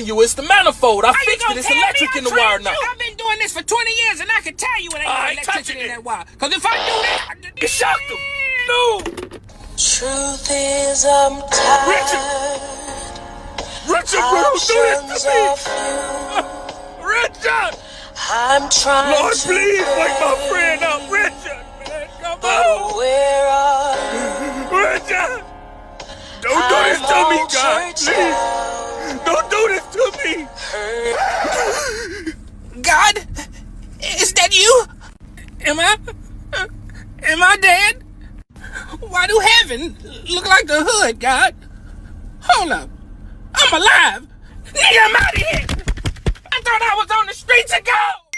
you, it's the manifold. I fixed it. It's electric in the wire now. I've been doing this for 20 years, and I can tell you it ain't no electricity in that wire. Because if I do that... You shocked him. No. Truth is, I'm tired. Richard, don't do this to me. Richard. I'm trying Lord, to please wake my friend up. Richard, man, come on. Where are you? Richard. Don't do this to me, God. Please. Don't do this to me. God, is that you? Am I dead? Why do heaven look like the hood, God? Hold up. I'm alive. Nigga, I'm out of here. I thought I was on the streets of gold.